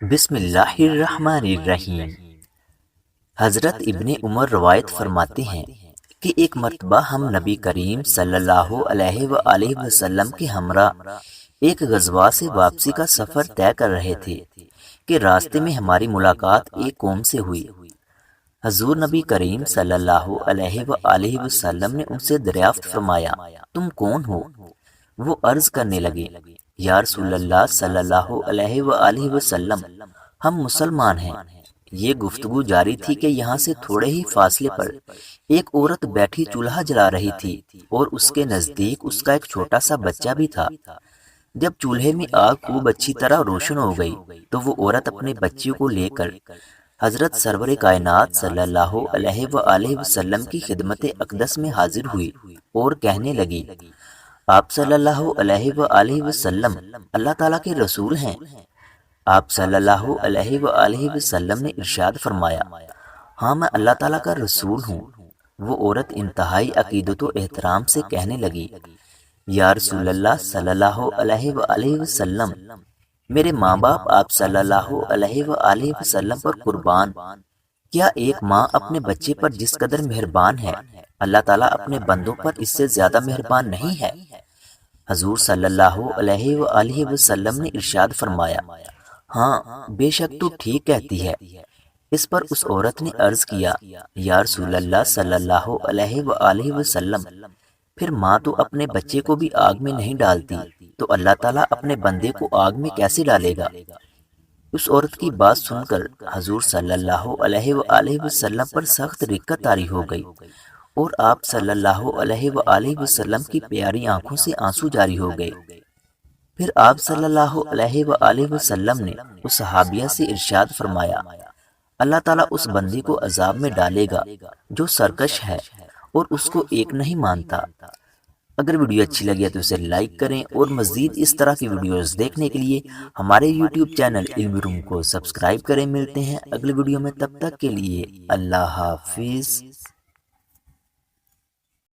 بسم اللہ الرحمن الرحیم۔ حضرت ابن عمر روایت فرماتے ہیں کہ ایک مرتبہ ہم نبی کریم صلی اللہ علیہ وآلہ وسلم کے ہمراہ ایک غزوہ سے واپسی کا سفر طے کر رہے تھے کہ راستے میں ہماری ملاقات ایک قوم سے ہوئی۔ حضور نبی کریم صلی اللہ علیہ وآلہ وسلم نے ان سے دریافت فرمایا، تم کون ہو؟ وہ عرض کرنے لگے، یا رسول اللہ صلی اللہ علیہ وآلہ وسلم، ہم مسلمان ہیں۔ یہ گفتگو جاری تھی کہ یہاں سے تھوڑے ہی فاصلے پر ایک عورت بیٹھی چولہا جلا رہی تھی اور اس کے نزدیک اس کا ایک چھوٹا سا بچہ بھی تھا۔ جب چولہے میں آگ خوب اچھی طرح روشن ہو گئی تو وہ عورت اپنے بچے کو لے کر حضرت سرور کائنات صلی اللہ علیہ وآلہ وسلم کی خدمت اقدس میں حاضر ہوئی اور کہنے لگی، آپ صلی اللہ علیہ وآلہ وسلم اللہ تعالیٰ کے رسول ہیں؟ آپ صلی اللہ علیہ وآلہ وسلم نے ارشاد فرمایا، ہاں میں اللہ تعالیٰ کا رسول ہوں۔ وہ عورت انتہائی عقیدت و احترام سے کہنے لگی، یا رسول اللہ صلی اللہ علیہ وآلہ وسلم، میرے ماں باپ آپ صلی اللہ علیہ وآلہ وسلم پر قربان۔ کیا ایک ماں اپنے بچے پر جس قدر مہربان ہے، اللہ تعالیٰ اپنے بندوں پر اس سے زیادہ مہربان نہیں ہے؟ حضور صلی اللہ علیہ وآلہ وسلم نے ارشاد فرمایا، ہاں بے شک تو ٹھیک کہتی ہے۔ اس پر اس عورت نے عرض کیا، یا رسول اللہ صلی اللہ علیہ وآلہ وسلم، پھر ماں تو اپنے بچے کو بھی آگ میں نہیں ڈالتی تو اللہ تعالیٰ اپنے بندے کو آگ میں کیسے ڈالے گا؟ اس عورت کی بات سن کر حضور صلی اللہ علیہ وآلہ وسلم پر سخت رقت طاری ہو گئی اور آپ صلی اللہ علیہ وآلہ وسلم کی پیاری آنکھوں سے آنسو جاری ہو گئے۔ پھر آپ صلی اللہ علیہ وآلہ وسلم نے اس صحابیہ سے ارشاد فرمایا، اللہ تعالیٰ اس بندے کو عذاب میں ڈالے گا جو سرکش ہے اور اس کو ایک نہیں مانتا۔ اگر ویڈیو اچھی لگی ہے تو اسے لائک کریں اور مزید اس طرح کی ویڈیوز دیکھنے کے لیے ہمارے یوٹیوب چینل علم روم کو سبسکرائب کریں۔ ملتے ہیں اگلی ویڈیو میں، تب تک کے لیے اللہ حافظ۔